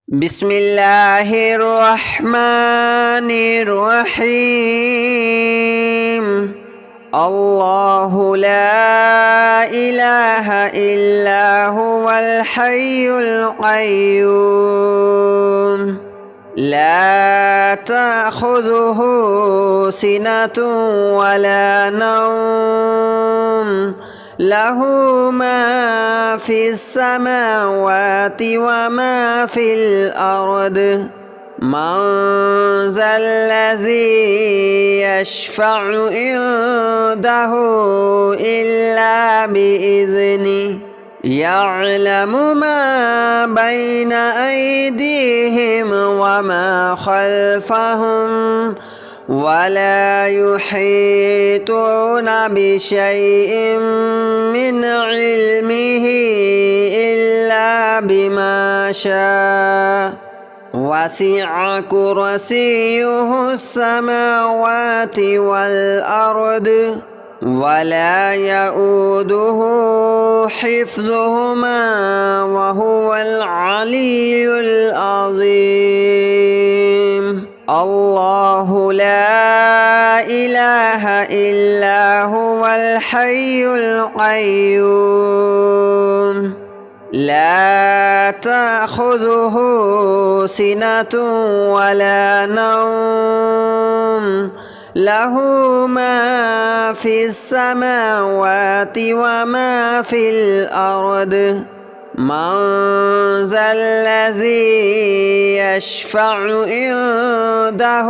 بسم الله الرحمن الرحيم. الله لا إله إلا هو الحي القيوم لا تأخذه سنة ولا نوم له ما في السماوات وما في الأرض من ذا الذي يشفع عنده إلا بإذنه يعلم ما بين أيديهم وما خلفهم ولا يحيطون بشيء من علمه إلا بما شاء وسع كرسيه السماوات والأرض ولا يؤوده حفظهما وهو العلي العظيم. الله لا إله إلا هو الحي القيوم لا تأخذه سنة ولا نوم له ما في السماوات وما في الأرض من ذا الذي يشفع عنده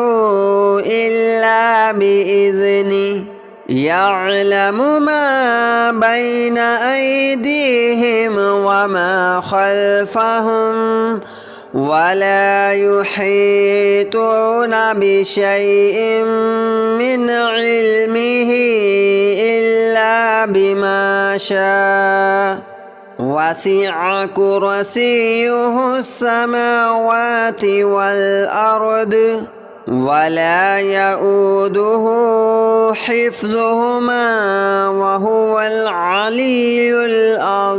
إلا بإذنه يعلم ما بين أيديهم وما خلفهم ولا يحيطون بشيء من علمه إلا بما شاء وسع كرسيه السماوات والأرض ولا يؤوده حفظهما وهو العلي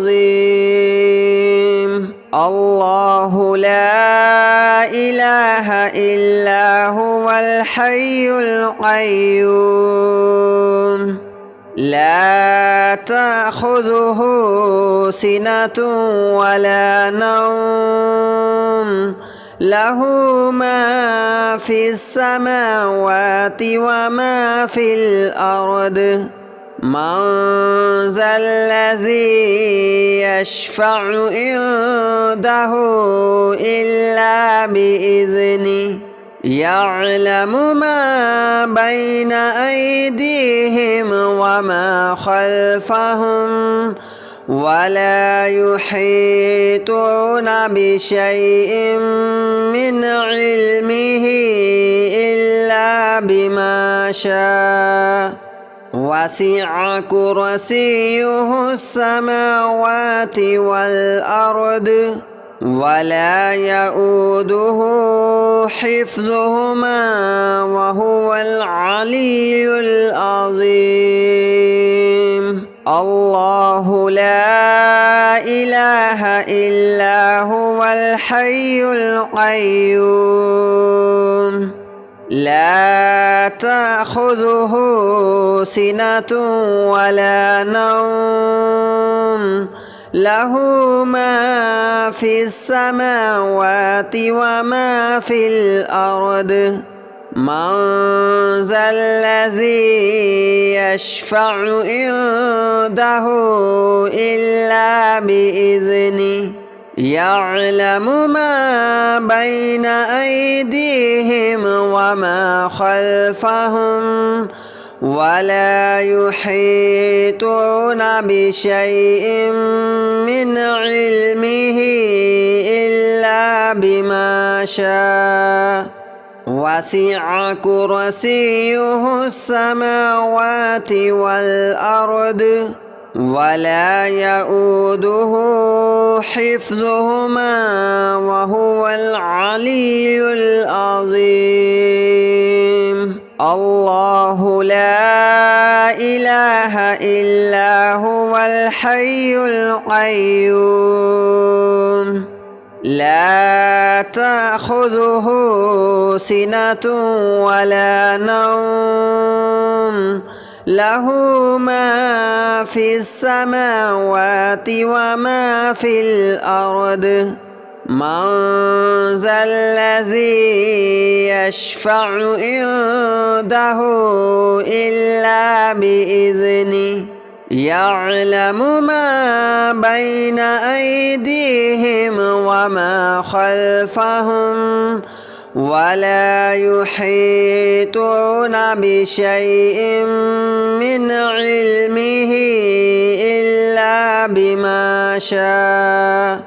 العظيم. الله لا إله إلا هو الحي القيوم لا تأخذه سنة ولا نوم له ما في السماوات وما في الأرض من ذا الذي يشفع عنده إلا بإذنه يعلم ما بين أيديهم وما خلفهم ولا يحيطون بشيء من علمه إلا بما شاء وسع كرسيه السماوات والأرض ولا يؤوده حفظهما وهو العلي العظيم. الله لا إله إلا هو الحي القيوم لا تأخذه سنة ولا نوم له ما في السماوات وما في الأرض من ذا الذي يشفع عنده إلا بإذنه يعلم ما بين أيديهم وما خلفهم ولا يحيطون بشيء من علمه إلا بما شاء وسع كرسيه السماوات والأرض ولا يؤوده حفظهما وهو العلي العظيم. الله لا إله إلا هو الحي القيوم لا تأخذه سنة ولا نوم له ما في السماوات وما في الأرض من ذا الذي يشفع عنده إلا بإذنه يعلم ما بين أيديهم وما خلفهم ولا يحيطون بشيء من علمه إلا بما شاء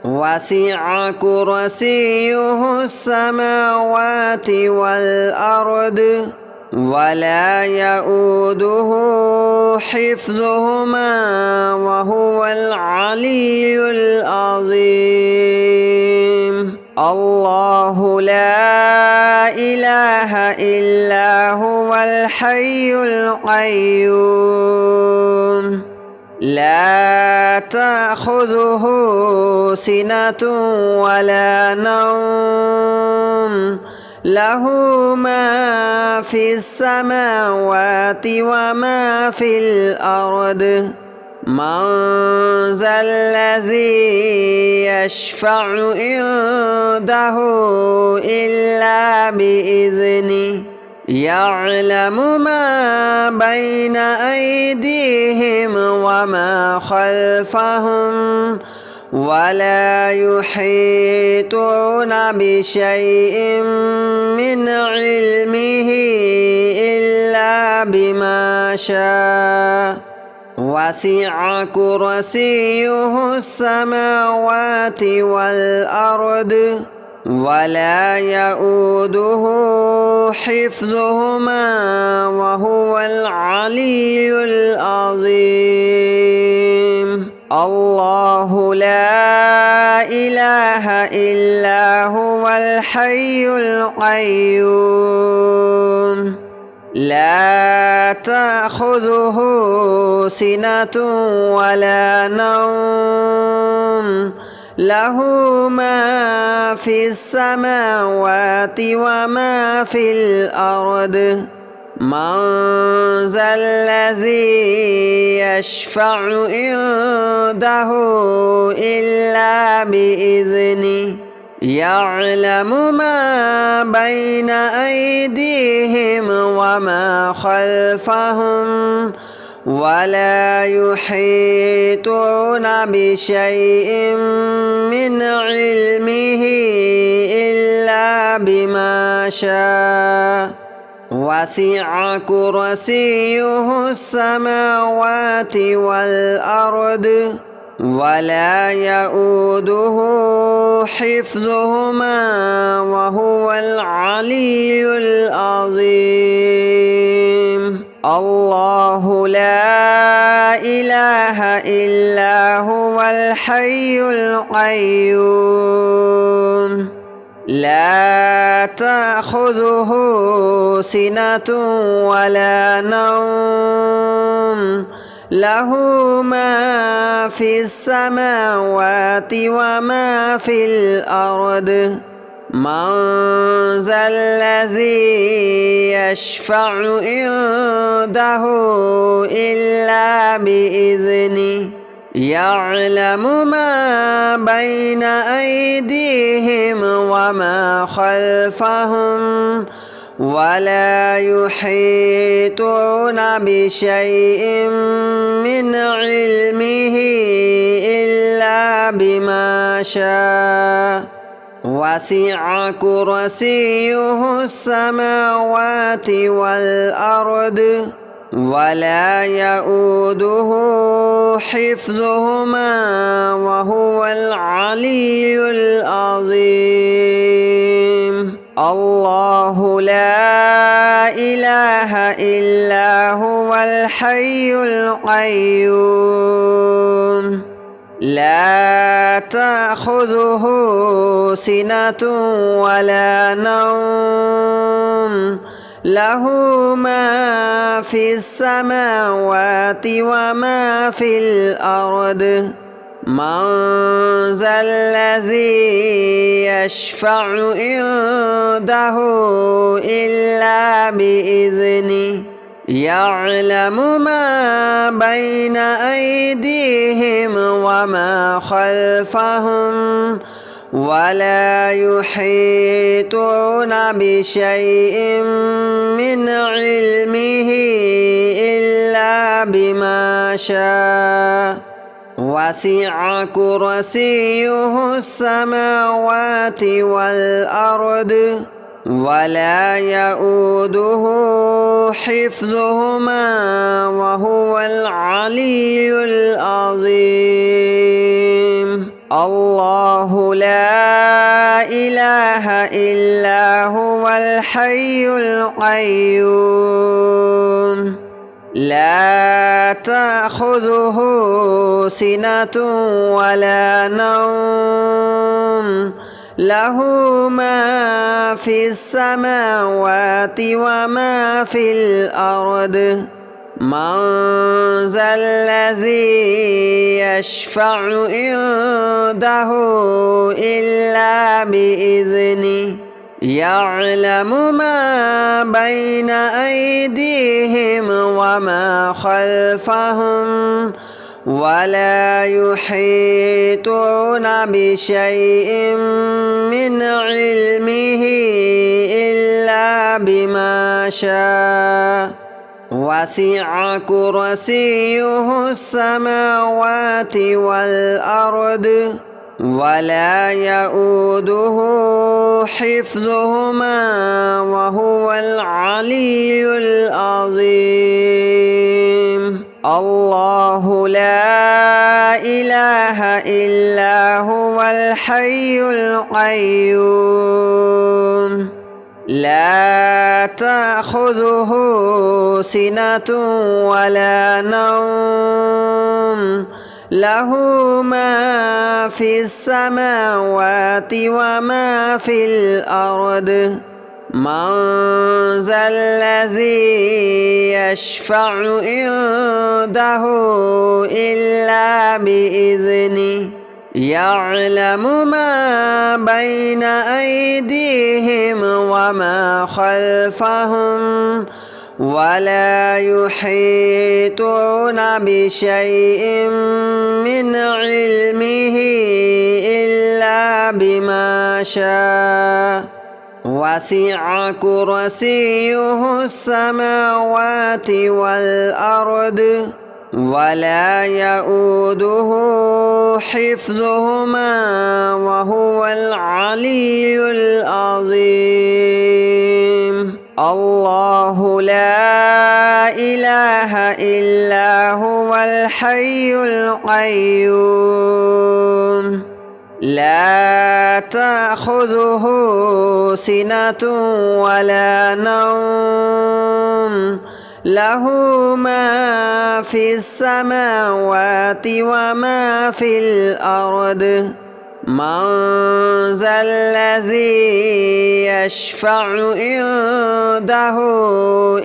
وسع كرسيه السماوات والأرض ولا يؤوده حفظهما وهو العلي العظيم الله لا إله إلا هو الحي القيوم لا تأخذه سنة ولا نوم له ما في السماوات وما في الأرض من ذا الذي يشفع عنده إلا بإذنه يعلم ما بين أيديهم وما خلفهم ولا يحيطون بشيء من علمه إلا بما شاء وسع كرسيه السماوات والأرض ولا يؤوده حفظهما وهو العلي العظيم الله لا إله إلا هو الحي القيوم لا تأخذه سنة ولا نوم له ما في السماوات وما في الأرض من ذا الذي يشفع عنده إلا بإذنه يعلم ما بين أيديهم وما خلفهم ولا يحيطون بشيء من علمه إلا بما شاء وسع كرسيه السماوات والأرض ولا يؤوده حفظهما وهو العلي العظيم الله لا إله إلا هو الحي القيوم لا تأخذه سنة ولا نوم له ما في السماوات وما في الأرض من ذا الذي يشفع عنده إلا بإذنه يعلم ما بين أيديهم وما خلفهم ولا يحيطون بشيء من علمه إلا بما شاء وسع كرسيه السماوات والأرض ولا يؤوده حفظهما وهو العلي العظيم الله لا إله إلا هو الحي القيوم لا تأخذه سنة ولا نوم له ما في السماوات وما في الأرض من ذا الذي يشفع عنده إلا بإذنه يعلم ما بين أيديهم وما خلفهم ولا يحيطون بشيء من علمه إلا بما شاء وسع كرسيه السماوات والأرض ولا يؤوده حفظهما وهو العلي العظيم الله لا إله إلا هو الحي القيوم لا تأخذه سنة ولا نوم له ما في السماوات وما في الأرض من ذا الذي يشفع عنده إلا بإذنه يعلم ما بين أيديهم وما خلفهم ولا يحيطون بشيء من علمه إلا بما شاء وسع كرسيه السماوات والأرض ولا يؤوده حفظهما وهو العلي العظيم الله لا إله إلا هو الحي القيوم لا تأخذه سنة ولا نوم له ما في السماوات وما في الأرض من ذا الذي يشفع عنده إلا بإذنه يعلم ما بين أيديهم وما خلفهم ولا يحيطون بشيء من علمه إلا بما شاء وسع كرسيه السماوات والأرض ولا يؤوده حفظهما وهو العلي العظيم الله لا إله إلا هو الحي القيوم لا تأخذه سنة ولا نوم له ما في السماوات وما في الأرض من ذا الذي يشفع عنده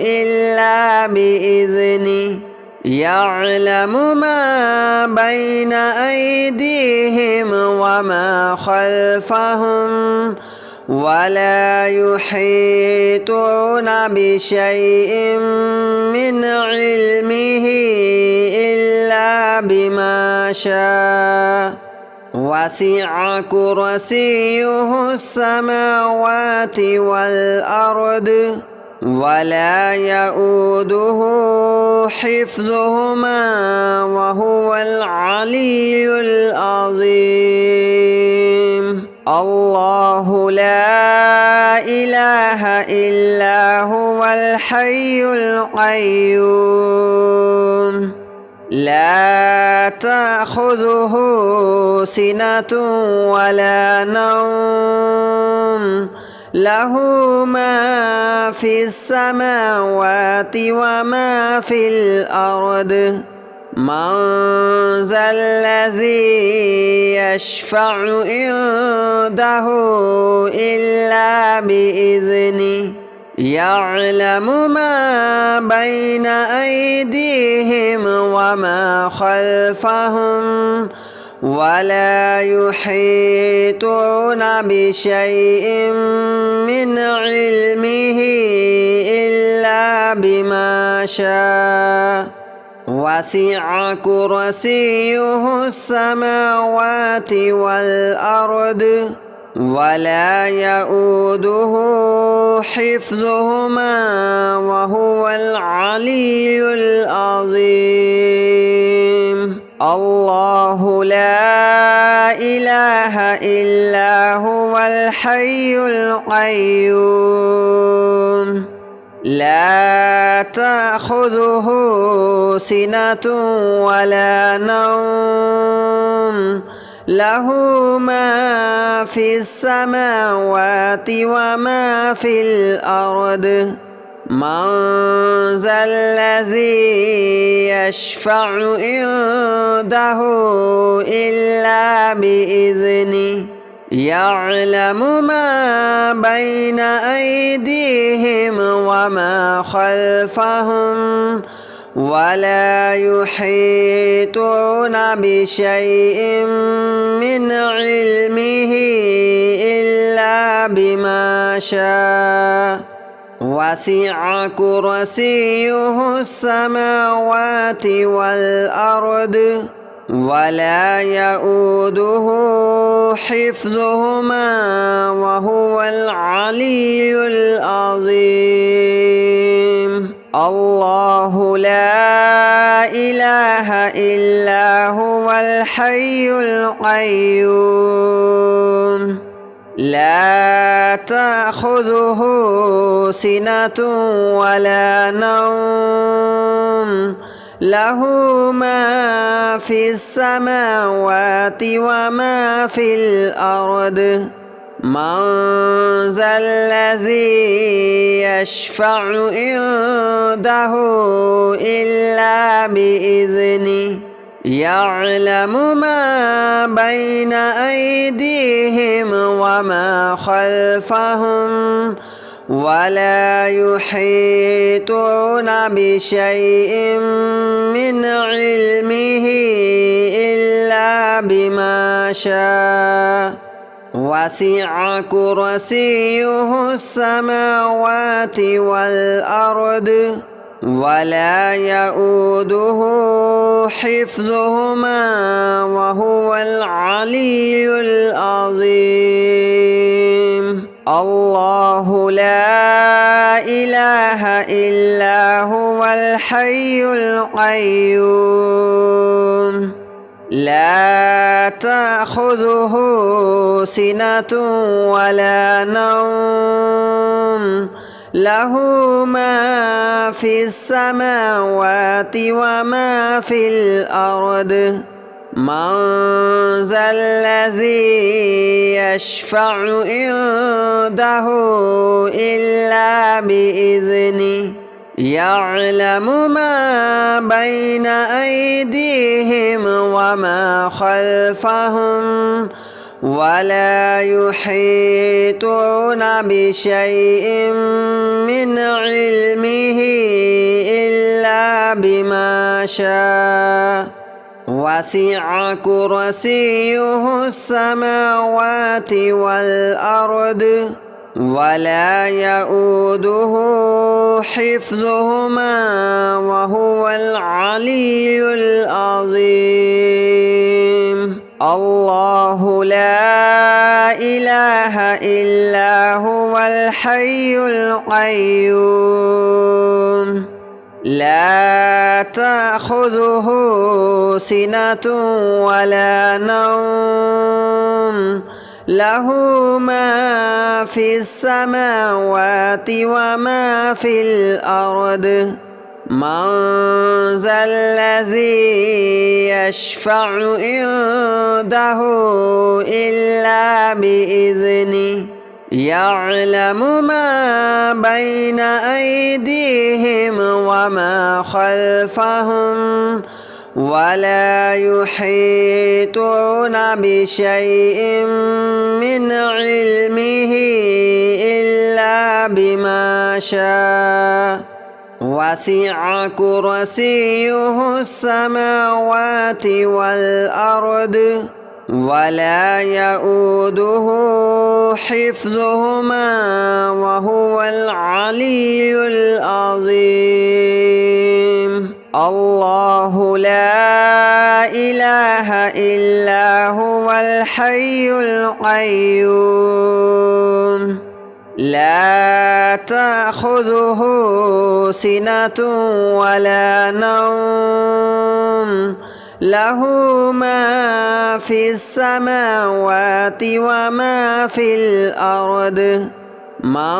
إلا بإذنه يعلم ما بين أيديهم وما خلفهم ولا يحيطون بشيء من علمه إلا بما شاء وسع كرسيه السماوات والأرض ولا يؤوده حفظهما وهو العلي العظيم الله لا إله إلا هو الحي القيوم لا تأخذه سنة ولا نوم له ما في السماوات وما في الأرض من ذا الذي يشفع عنده إلا بإذنه يعلم ما بين أيديهم وما خلفهم ولا يحيطون بشيء من علمه إلا بما شاء وسع كرسيه السماوات والأرض ولا يؤوده حفظهما وهو العلي العظيم الله لا إله إلا هو الحي القيوم لا تأخذه سنة ولا نوم له ما في السماوات وما في الأرض من ذا الذي يشفع عنده إلا بإذنه يعلم ما بين أيديهم وما خلفهم ولا يحيطون بشيء من علمه إلا بما شاء وسع كرسيه السماوات والأرض ولا يؤوده حفظهما وهو العلي العظيم الله لا إله إلا هو الحي القيوم لا تأخذه سنة ولا نوم له ما في السماوات وما في الأرض من ذا الذي يشفع عنده إلا بإذنه يعلم ما بين أيديهم وما خلفهم ولا يحيطون بشيء من علمه إلا بما شاء وسع كرسيه السماوات والأرض ولا يؤوده حفظهما وهو العلي العظيم الله لا إله إلا هو الحي القيوم لا تأخذه سنة ولا نوم له ما في السماوات وما في الأرض من ذا الذي يشفع عنده إلا بإذنه يعلم ما بين أيديهم وما خلفهم ولا يحيطون بشيء من علمه إلا بما شاء وسع كرسيه السماوات والأرض ولا يؤوده حفظهما وهو العلي العظيم الله لا إله إلا هو الحي القيوم لا تأخذه سنة ولا نوم له ما في السماوات وما في الأرض من ذا الذي يشفع عنده إلا بإذنه يعلم ما بين أيديهم وما خلفهم ولا يحيطون بشيء من علمه إلا بما شاء وسع كرسيه السماوات والأرض ولا يؤوده حفظهما وهو العلي العظيم الله لا إله إلا هو الحي القيوم لا تأخذه سنة ولا نوم له ما في السماوات وما في الأرض من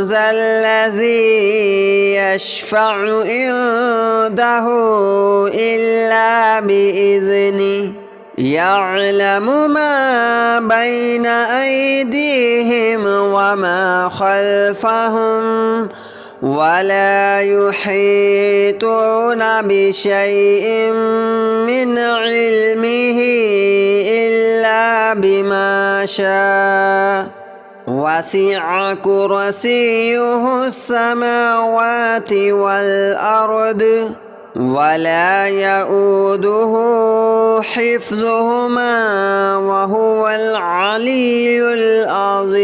ذا الذي يشفع عنده إلا بإذنه يعلم ما بين أيديهم وما خلفهم ولا يحيطون بشيء من علمه إلا بما شاء وسع كرسيه السماوات والأرض ولا يؤوده حفظهما وهو العلي العظيم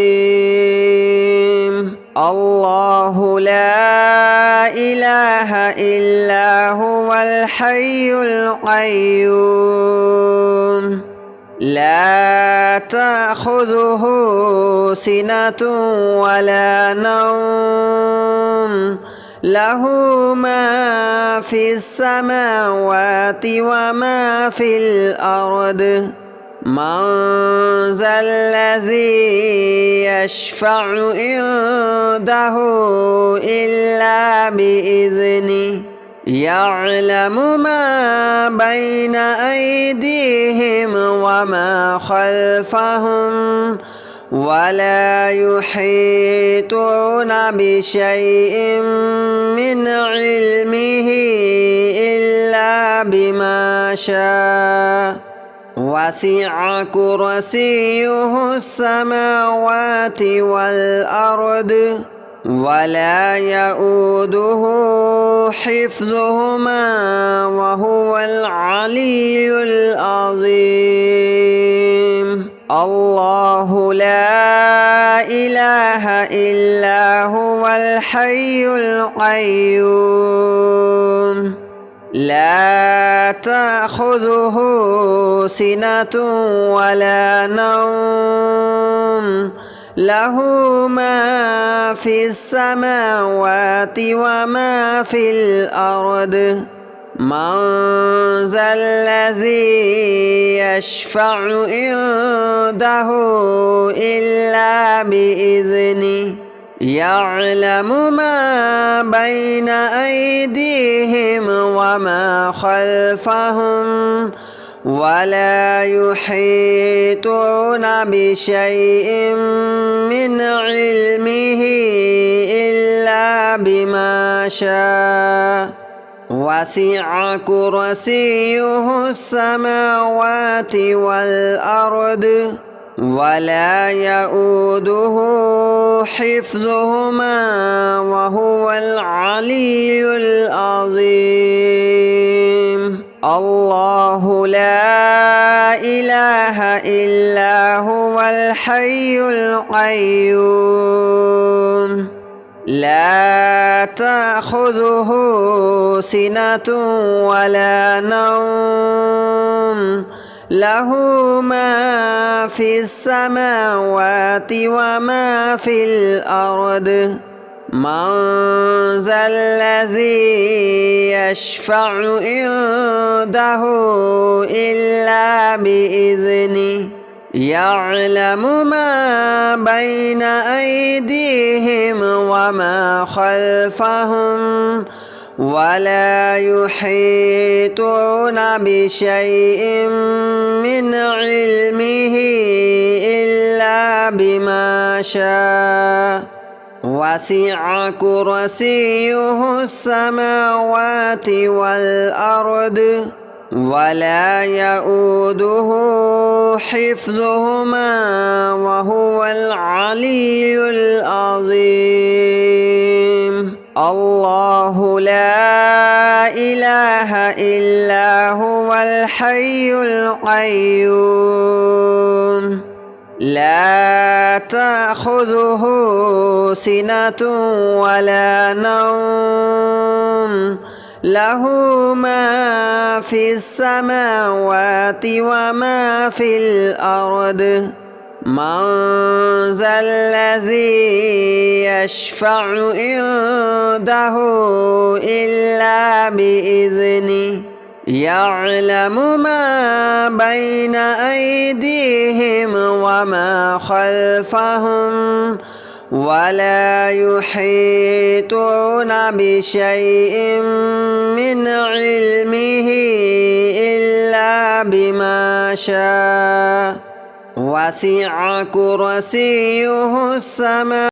الله لا إله إلا هو الحي القيوم لا تأخذه سنة ولا نوم له ما في السماوات وما في الأرض من ذا الذي يشفع عنده إلا بإذنه يعلم ما بين أيديهم وما خلفهم ولا يحيطون بشيء من علمه إلا بما شاء وسع كرسيه السماوات والأرض ولا يؤوده حفظهما وهو العلي العظيم الله لا إله إلا هو الحي القيوم لا تأخذه سنة ولا نوم له ما في السماوات وما في الأرض من ذا الذي يشفع عنده إلا بإذنه يعلم ما بين أيديهم وما خلفهم ولا يحيطون بشيء من علمه إلا بما شاء وسع كرسيه السماوات والأرض ولا يؤوده حفظهما وهو العلي العظيم الله لا إله إلا هو الحي القيوم لا تأخذه سنة ولا نوم له ما في السماوات وما في الأرض من ذا الذي يشفع عنده إلا بإذنه يعلم ما بين أيديهم وما خلفهم ولا يحيطون بشيء من علمه إلا بما شاء وسع كرسيه السماوات والأرض ولا يؤوده حفظهما وهو العلي العظيم الله لا إله إلا هو الحي القيوم لا تأخذه سنة ولا نوم له ما في السماوات وما في الأرض من ذا الذي يشفع عنده إلا بإذنه يعلم ما بين أيديهم وما خلفهم ولا يحيطون بشيء من علمه إلا بما شاء وسع كرسيه السماوات